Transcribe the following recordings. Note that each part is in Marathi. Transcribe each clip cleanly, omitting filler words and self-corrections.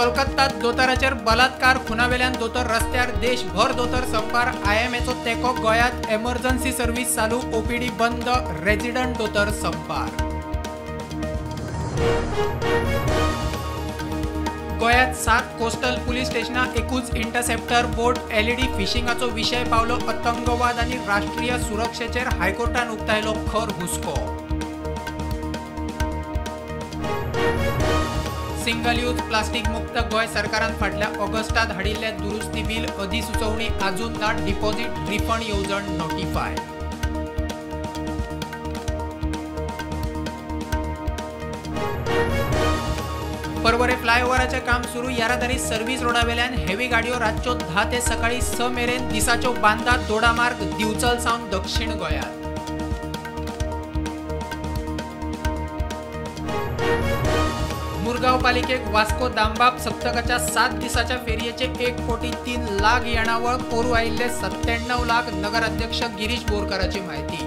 कोलकातात दोतोराचेर बलात्कार खुनावेल्यान दोतोर रस्त्यार देशभर दोतोर संपार IMAचो तेको गोंयांत एमर्जन्सी सर्व्हिस चालू OPD बंद रेजिडेंट दोतोर संपार गोंयांत 7 कोस्टल पुलीस स्टेशनां एकूच इंटरसेप्टर बोट LED फिशिंगाचो विशय पावलो आतंकवाद आनी राष्ट्रीय सुरक्षेचेर हायकोर्टान उक्तायलो खर हुस्को सिंगल यूज प्लास्टिक मुक्त गोय सरकारान फाटल्या ऑगस्टात हाडिल्ले दुरुस्ती बिल अधिसुचोवणी अजून ना डिपॉझिट रिफंड येवजण नोटिफाय परवरे फ्लायओव्हराचे काम सुरू येरादारी सर्व्हिस रोडावेल्यान हेवी गाडयो रातच्यो 10 ते सकाळी 6 मेरेन दिसाच्यो बांदात दोडामार्ग दिवचल सावन दक्षिण गोंयांत मुरगांव पालिकेक वास्को दामबाब सप्तकाच्या 7 दिसाच्या फेरयेचे 1,03,00,000 येणावळ पोरू आयिल्ले 97 लाख नगराध्यक्ष गिरीश बोरकाराची माहिती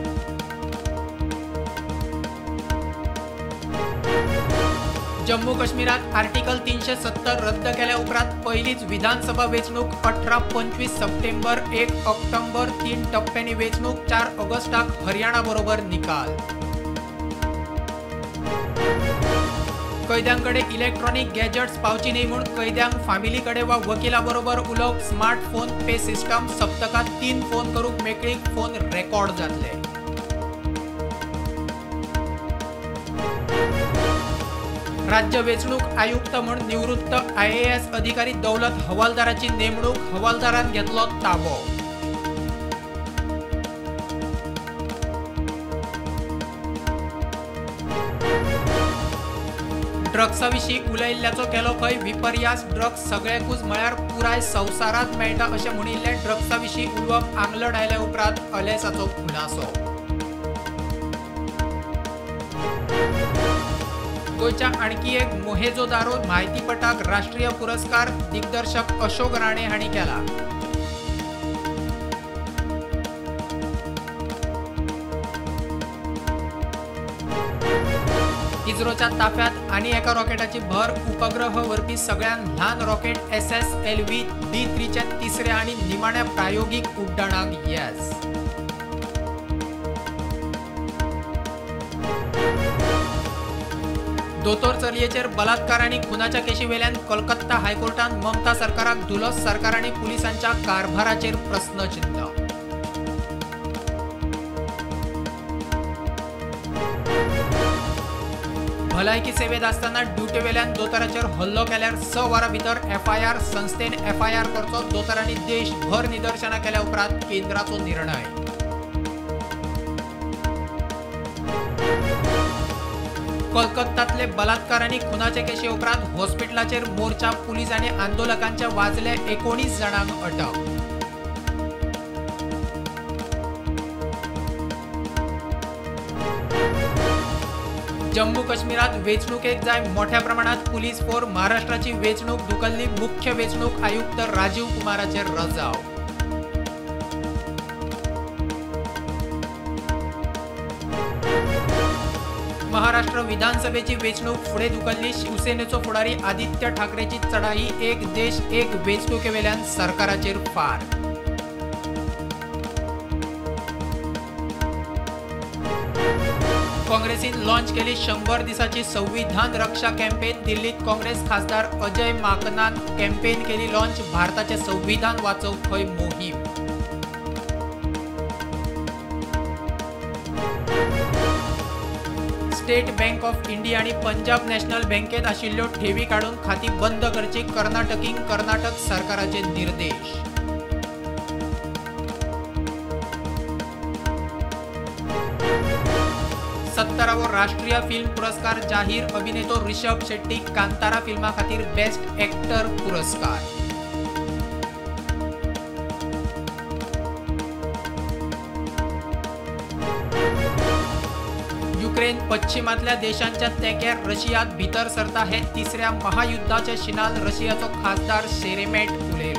जम्मू काश्मीरात आर्टिकल 370 रद्द केल्या उपरांत पहिलीच विधानसभा वेंचणूक 18-25 सप्टेंबर 1 ऑक्टोबर 3 टप्प्यांनी वेंचणूक 4 ऑगस्टाक हरियाणा बरोबर निकाल कैद्यांकडे इलेक्ट्रॉनिक गॅजेट्स पावची नाही म्हणून कैद्यांक फामिलीकडे वा वकिला बरोबर उलोवप स्मार्टफोन पे सिस्टम सप्तकात 3 फोन करूक मेकळीक फोन रेकॉर्ड जातले राज्य वेंचणूक आयुक्त म्हणून निवृत्त IAS अधिकारी दौलत हवालदाराची नेमणूक हवालदारान घेतलो ताबो ड्रग्साविशीं उलयिल्ल्याचो केलो खंय विपर्यास ड्रग्स सगळ्याकूच म्हळ्यार पुराय संवसारांत मेळटा अशें म्हणिल्ले ड्रग्साविशीं उलोवप आंगलड आयल्या उपरांत अलेसाचो खुलासो गोयच्या आणखी एक मोहेजोदारो म्हायतीपटाक राष्ट्रीय पुरस्कार दिग्दर्शक अशोक राणे हांणी केला इस्रोच्या ताफ्यात आनी एका रॉकेटाची भर उपग्रह व्हरपी सगळ्यात ल्हान रॉकेट SSLV D3च्या तिसऱ्या आनी निमाण्या प्रायोगीक उड्डाणाक येस दोतोर चलयेचेर बलात्कार आनी खुनाच्या केशी वेल्यान कोलकाता हायकोर्टान ममता सरकाराक धुलो सरकार आनी पुलिसांच्या कारभाराचेर प्रस्नचिन्ह भलायकी सेवेत आसतना ड्युटी वेल्यान दोतोराचेर हल्लो केल्यार 6 वरां भितर FIR संस्थेन FIR करचो दोतोरांनी देशभर निदर्शनां केल्या उपरांत केंद्राचो निर्णय कोलकातातले बलात्कार आनी खुनाचे केशी उपरांत हॉस्पिटलाचेर मोर्चा पुलीस आनी आंदोलकांच्या वाजले 19 जाणांक अटक जम्मू काश्मीरात वेंचणुकेक जाय मोठ्या प्रमाणात पुलीस फोर महाराष्ट्राची वेंचणूक धुकल्ली मुख्य वेंचणूक आयुक्त राजीव कुमाराचेर रजाव महाराष्ट्र विधानसभेची वेंचणूक फुडें धुकल्ली शिवसेनेचो फुडारी आदित्य ठाकरेची चढाई एक देश एक वेंचणुके वेल्यान सरकाराचेर फार काँग्रेसीन लॉन्च केली 100 दिसाची संविधान रक्षा कॅम्पेन दिल्लीत काँग्रेस खासदार अजय माकनान कॅम्पेन केली लॉन्च भारताचे संविधान वाचव खंय मोहीम स्टेट बँक ऑफ इंडिया आणि पंजाब नॅशनल बँकेत आशिल्ल्यो ठेवी काढून खाती बंद करची कर्नाटक सरकाराचे निर्देश सत्तरावो राष्ट्रीय फिल्म पुरस्कार जाहीर अभिनेतो ऋषभ शेट्टी कांतारा फिल्मा खातीर बेस्ट एक्टर पुरस्कार युक्रेन पश्चिमातल्या देशांच्या तेंक्यार रशियात भितर सरता हे तिसऱ्या महायुद्धाचे शिनाल रशियाचो खासदार शेरेमेट उलयलो